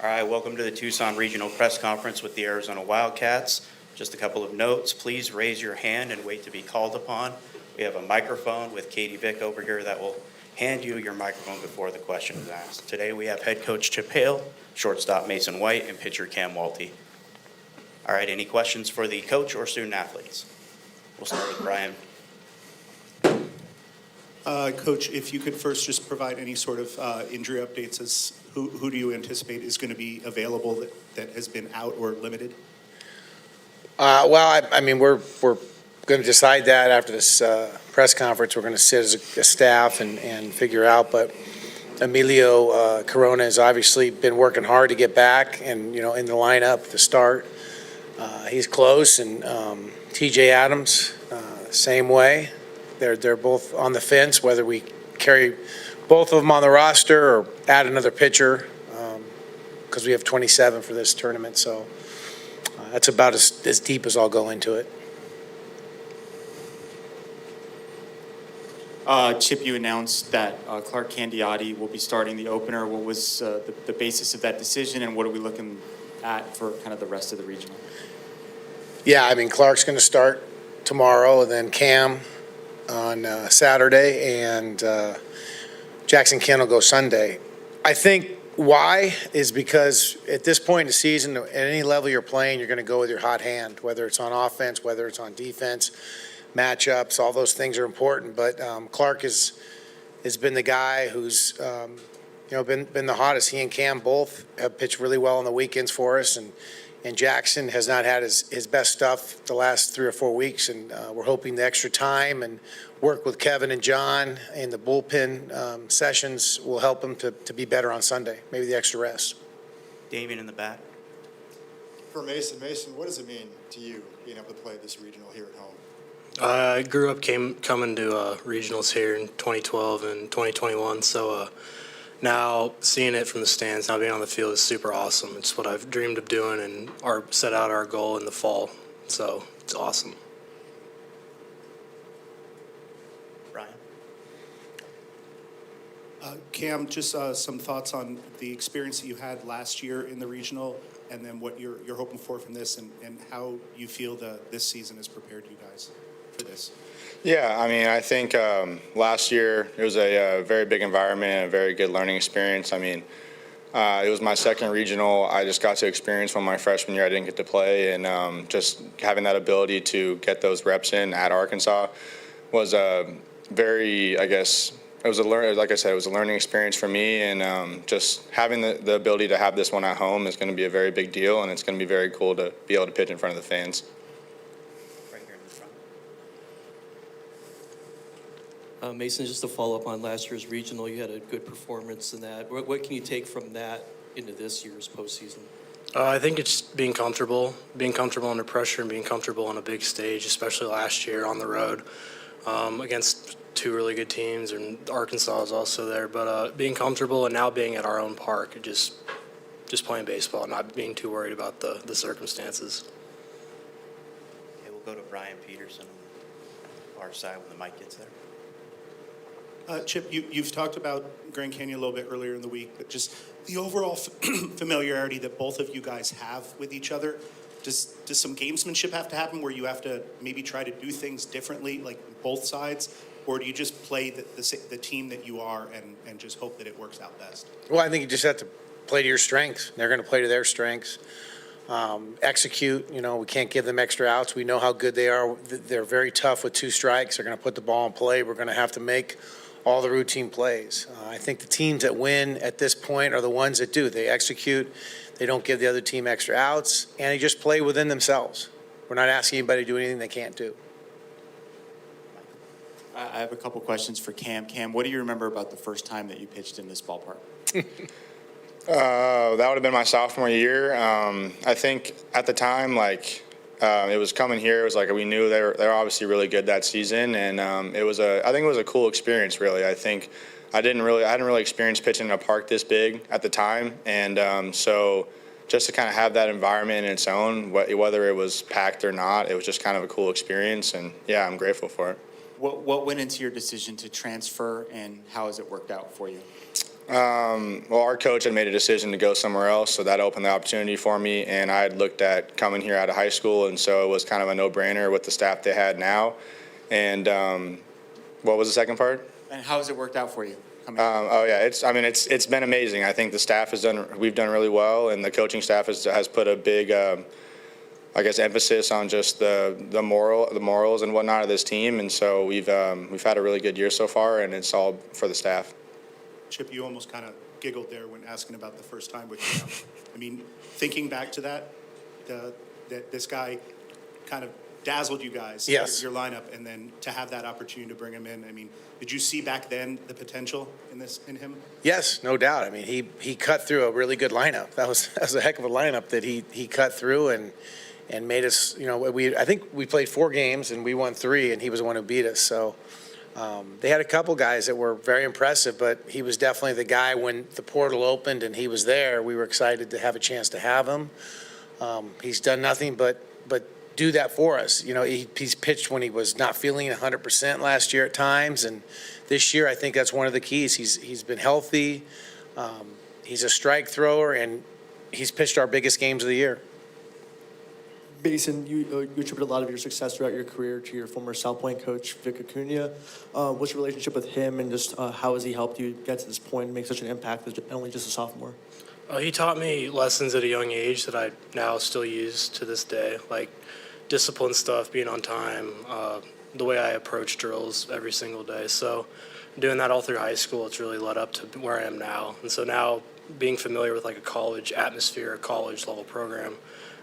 All right, welcome to the Tucson Regional Press Conference with the Arizona Wildcats. Just a couple of notes. Please raise your hand and wait to be called upon. We have a microphone with Katie Vick over here that will hand you your microphone before the question is asked. Today we have head coach Chip Hale, shortstop Mason White, and pitcher Cam Walty. All right, any questions for the coach or student athletes? We'll start with Brian. Coach, if you could first just provide any sort of injury updates as who do you anticipate is going to be available that has been out or limited? Well, I mean, we're going to decide that after this press conference. We're going to sit as a staff and figure out. But Emilio Corona has obviously been working hard to get back and, in the lineup to start. He's close, and TJ Adams, same way. They're both on the fence, whether we carry both of them on the roster or add another pitcher, because we have 27 for this tournament. So that's about as deep as I'll go into it. Chip, you announced that Clark Candiotti will be starting the opener. What was the basis of that decision, and what are we looking at for kind of the rest of the regional? Yeah, I mean, Clark's going to start tomorrow, and then Cam on Saturday, and Jackson Kent will go Sunday. I think why is because at this point in the season, at any level you're playing, you're going to go with your hot hand, whether it's on offense, whether it's on defense, matchups, all those things are important. But Clark has been the guy who's been the hottest. He and Cam both have pitched really well on the weekends for us, and Jackson has not had his best stuff the last 3 or 4 weeks, and we're hoping the extra time and work with Kevin and John in the bullpen sessions will help him to be better on Sunday, maybe the extra rest. Damian in the back. For Mason, what does it mean to you being able to play this regional here at home? I grew up coming to regionals here in 2012 and 2021, so now seeing it from the stands, now being on the field is super awesome. It's what I've dreamed of doing and set out our goal in the fall, so it's awesome. Brian. Cam, just some thoughts on the experience that you had last year in the regional, and then what you're hoping for from this, and how you feel this season has prepared you guys for this. Yeah, I mean, I think last year it was a very big environment and a very good learning experience. I mean, it was my second regional. I just got to experience when my freshman year I didn't get to play, and just having that ability to get those reps in at Arkansas was very, I guess, it was like I said, it was a learning experience for me, and just having the ability to have this one at home is going to be a very big deal, and it's going to be very cool to be able to pitch in front of the fans. Mason, just to follow up on last year's regional, you had a good performance in that. What can you take from that into this year's postseason? I think it's being comfortable under pressure and being comfortable on a big stage, especially last year on the road against two really good teams, and Arkansas is also there. But being comfortable and now being at our own park, just playing baseball, not being too worried about the circumstances. Okay, we'll go to Brian Peterson on our side when the mic gets there. Chip, you've talked about Grand Canyon a little bit earlier in the week, but just the overall familiarity that both of you guys have with each other. Does some gamesmanship have to happen where you have to maybe try to do things differently, like both sides, or do you just play the team that you are and just hope that it works out best? Well, I think you just have to play to your strengths. They're going to play to their strengths. Execute, we can't give them extra outs. We know how good they are. They're very tough with 2 strikes. They're going to put the ball in play. We're going to have to make all the routine plays. I think the teams that win at this point are the ones that do. They execute. They don't give the other team extra outs, and they just play within themselves. We're not asking anybody to do anything they can't do. I have a couple questions for Cam. Cam, what do you remember about the first time that you pitched in this ballpark? That would have been my sophomore year. I think at the time, it was coming here. It was like we knew they were obviously really good that season, and I think it was a cool experience. Really, I think I hadn't really experienced pitching in a park this big at the time, and so just to kind of have that environment in its own, whether it was packed or not, it was just kind of a cool experience, and yeah, I'm grateful for it. What went into your decision to transfer, and how has it worked out for you? Well, our coach had made a decision to go somewhere else, so that opened the opportunity for me. And I had looked at coming here out of high school, and so it was kind of a no-brainer with the staff they had now. And what was the second part? And how has it worked out for you? Oh yeah, it's been amazing. I think the staff we've done really well, and the coaching staff has put a big, I guess, emphasis on just the morals and whatnot of this team. And so we've had a really good year so far, and it's all for the staff. Chip, you almost kind of giggled there when asking about the first time with Cam. I mean, thinking back to that this guy kind of dazzled you guys, Yes. your lineup, and then to have that opportunity to bring him in. I mean, did you see back then the potential in him? Yes, no doubt. I mean, he cut through a really good lineup. That was a heck of a lineup that he cut through and made us, I think we played 4 games and we won 3, and he was the one who beat us. So they had a couple guys that were very impressive, but he was definitely the guy when the portal opened and he was there. We were excited to have a chance to have him. He's done nothing but do that for us. He's pitched when he was not feeling 100% last year at times, and this year I think that's one of the keys. He's been healthy. He's a strike thrower, and he's pitched our biggest games of the year. Mason, you attribute a lot of your success throughout your career to your former South Point coach, Vic Acuna. What's your relationship with him, and just how has he helped you get to this point and make such an impact as only just a sophomore? He taught me lessons at a young age that I now still use to this day, like discipline stuff, being on time, the way I approach drills every single day. So doing that all through high school, it's really led up to where I am now. And so now being familiar with like a college atmosphere, a college level program,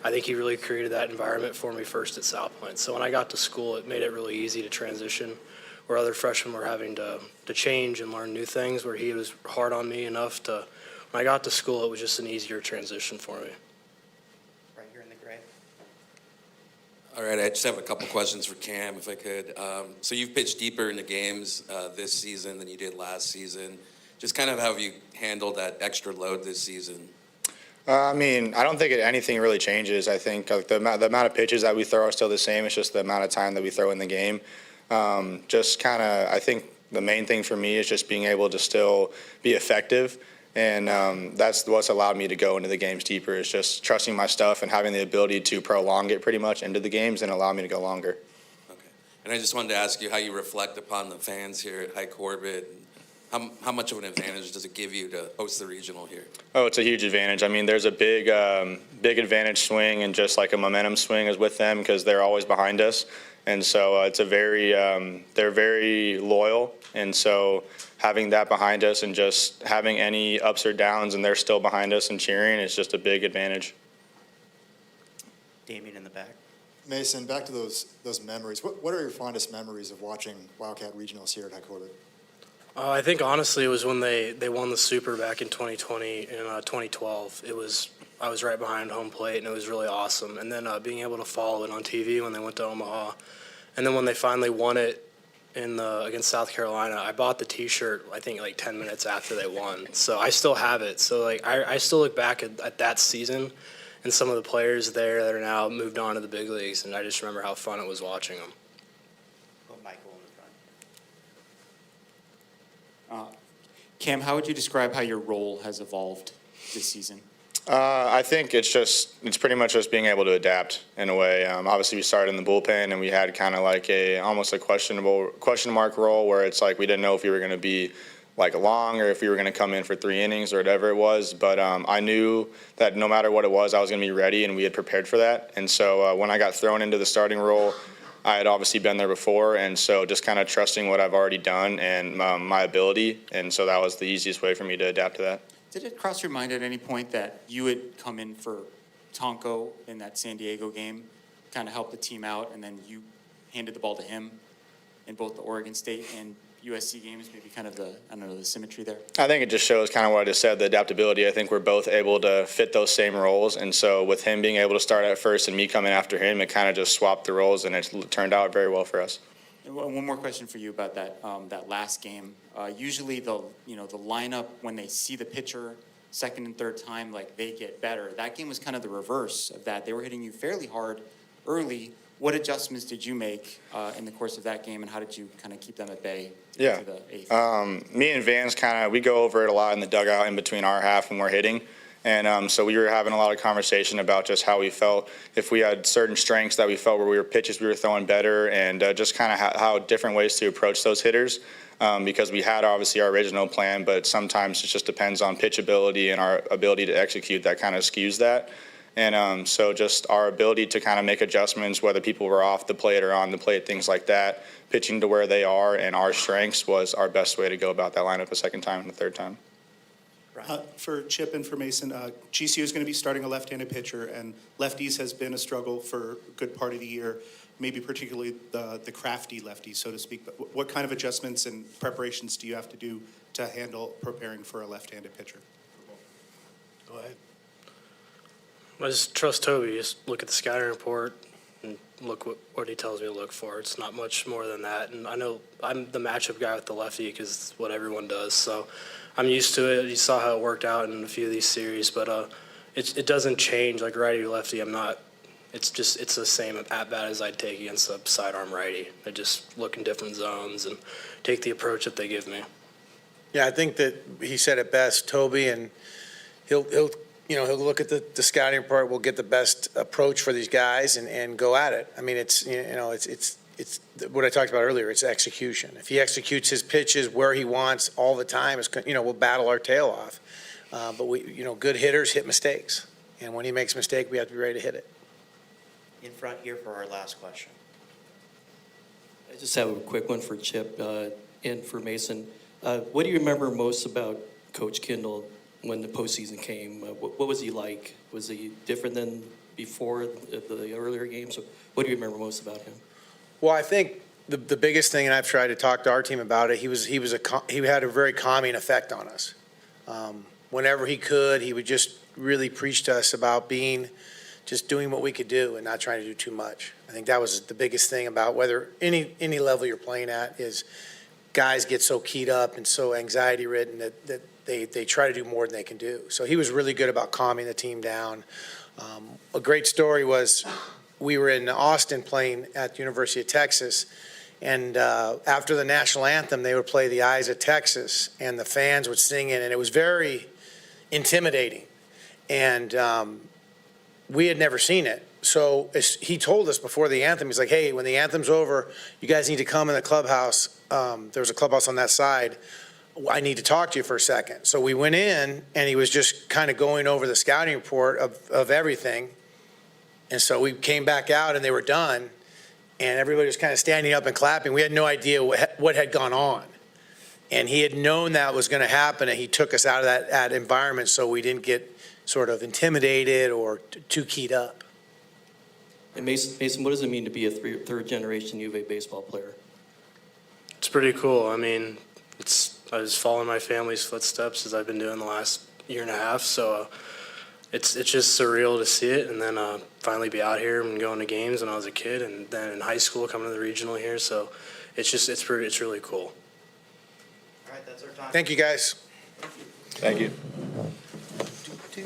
I think he really created that environment for me first at South Point. So when I got to school, it made it really easy to transition, where other freshmen were having to change and learn new things, where he was hard on me enough to, when I got to school, it was just an easier transition for me. Right here in the gray. All right, I just have a couple questions for Cam, if I could. So you've pitched deeper into games this season than you did last season. Just kind of how have you handled that extra load this season? I don't think anything really changes. I think the amount of pitches that we throw are still the same. It's just the amount of time that we throw in the game. I think the main thing for me is just being able to still be effective. And that's what's allowed me to go into the games deeper, is just trusting my stuff and having the ability to prolong it pretty much into the games and allow me to go longer. Okay. And I just wanted to ask you how you reflect upon the fans here at High Corbett. How much of an advantage does it give you to host the regional here? Oh, it's a huge advantage. There's a big advantage swing, and just like a momentum swing is with them because they're always behind us. And so it's they're very loyal. And so having that behind us and just having any ups or downs and they're still behind us and cheering is just a big advantage. Damien in the back. Mason, back to those memories. What are your fondest memories of watching Wildcat Regionals here at High Corbett? I think honestly it was when they won the Super back in 2020 and 2012. I was right behind home plate, and it was really awesome. And then being able to follow it on TV when they went to Omaha, and then when they finally won it against South Carolina, I bought the T-shirt I think like 10 minutes after they won. So I still have it. So like I still look back at that season and some of the players there that are now moved on to the big leagues, and I just remember how fun it was watching them. Michael in the front. Cam, how would you describe how your role has evolved this season? I think it's pretty much just being able to adapt in a way. Obviously, we started in the bullpen, and we had kind of like almost a question mark role where it's like we didn't know if we were going to be like long or if we were going to come in for 3 innings or whatever it was. But I knew that no matter what it was, I was going to be ready, and we had prepared for that. And so when I got thrown into the starting role, I had obviously been there before, and so just kind of trusting what I've already done and my ability. And so that was the easiest way for me to adapt to that. Did it cross your mind at any point that you would come in for Tonko in that San Diego game, kind of help the team out, and then you handed the ball to him in both the Oregon State and USC games, maybe kind of the symmetry there? I think it just shows kind of what I just said, the adaptability. I think we're both able to fit those same roles. And so with him being able to start at first and me coming after him, it kind of just swapped the roles, and it turned out very well for us. And one more question for you about that last game. Usually the lineup, when they see the pitcher second and third time, like they get better. That game was kind of the reverse of that. They were hitting you fairly hard early. what adjustments did you make in the course of that game, and how did you kind of keep them at bay Yeah. to the eighth? Me and Vance we go over it a lot in the dugout in between our half when we're hitting. And so we were having a lot of conversation about just how we felt, if we had certain strengths that we felt where we were pitches we were throwing better, and just kind of how different ways to approach those hitters. Because we had obviously our original plan, but sometimes it just depends on pitchability and our ability to execute that kind of skews that. And so just our ability to kind of make adjustments, whether people were off the plate or on the plate, things like that, pitching to where they are and our strengths was our best way to go about that lineup a second time and the third time. For Chip and for Mason, GCU is going to be starting a left-handed pitcher, and lefties has been a struggle for a good part of the year, maybe particularly the crafty lefties, so to speak. But what kind of adjustments and preparations do you have to do to handle preparing for a left-handed pitcher? Go ahead. I just trust Toby. Just look at the scouting report and look what he tells me to look for. It's not much more than that. And I know I'm the matchup guy with the lefty because it's what everyone does. So I'm used to it. You saw how it worked out in a few of these series, but it doesn't change like righty or lefty. I'm not. It's the same at bat as I'd take against a sidearm righty. I just look in different zones and take the approach that they give me. Yeah, I think that he said it best, Toby, and he'll look at the scouting report. We'll get the best approach for these guys and go at it. I mean, it's what I talked about earlier. It's execution. If he executes his pitches where he wants all the time, we'll battle our tail off. But good hitters hit mistakes, and when he makes a mistake, we have to be ready to hit it. In front here for our last question. I just have a quick one for Chip and for Mason. What do you remember most about Coach Kindle when the postseason came? What was he like? Was he different than before the earlier games? What do you remember most about him? Well, I think the biggest thing, and I've tried to talk to our team about it, he had a very calming effect on us. Whenever he could, he would just really preach to us about just doing what we could do and not trying to do too much. I think that was the biggest thing about whether any level you're playing at is guys get so keyed up and so anxiety ridden that they try to do more than they can do. So he was really good about calming the team down. A great story was we were in Austin playing at the University of Texas, and after the national anthem, they would play The Eyes of Texas, and the fans would sing it, and it was very intimidating. And we had never seen it. So he told us before the anthem, he's like, hey, when the anthem's over, you guys need to come in the clubhouse. There was a clubhouse on that side. I need to talk to you for a second. So we went in, and he was just kind of going over the scouting report of everything. And so we came back out, and they were done, and everybody was kind of standing up and clapping. We had no idea what had gone on. And he had known that was going to happen, and he took us out of that environment so we didn't get sort of intimidated or too keyed up. And Mason, what does it mean to be a third-generation U of A baseball player? It's pretty cool. I mean, I was following my family's footsteps as I've been doing the last year and a half. So it's just surreal to see it, and then finally be out here and going to games when I was a kid, and then in high school coming to the regional here. So it's really cool. All right, that's our time. Thank you, guys. Thank you. Two.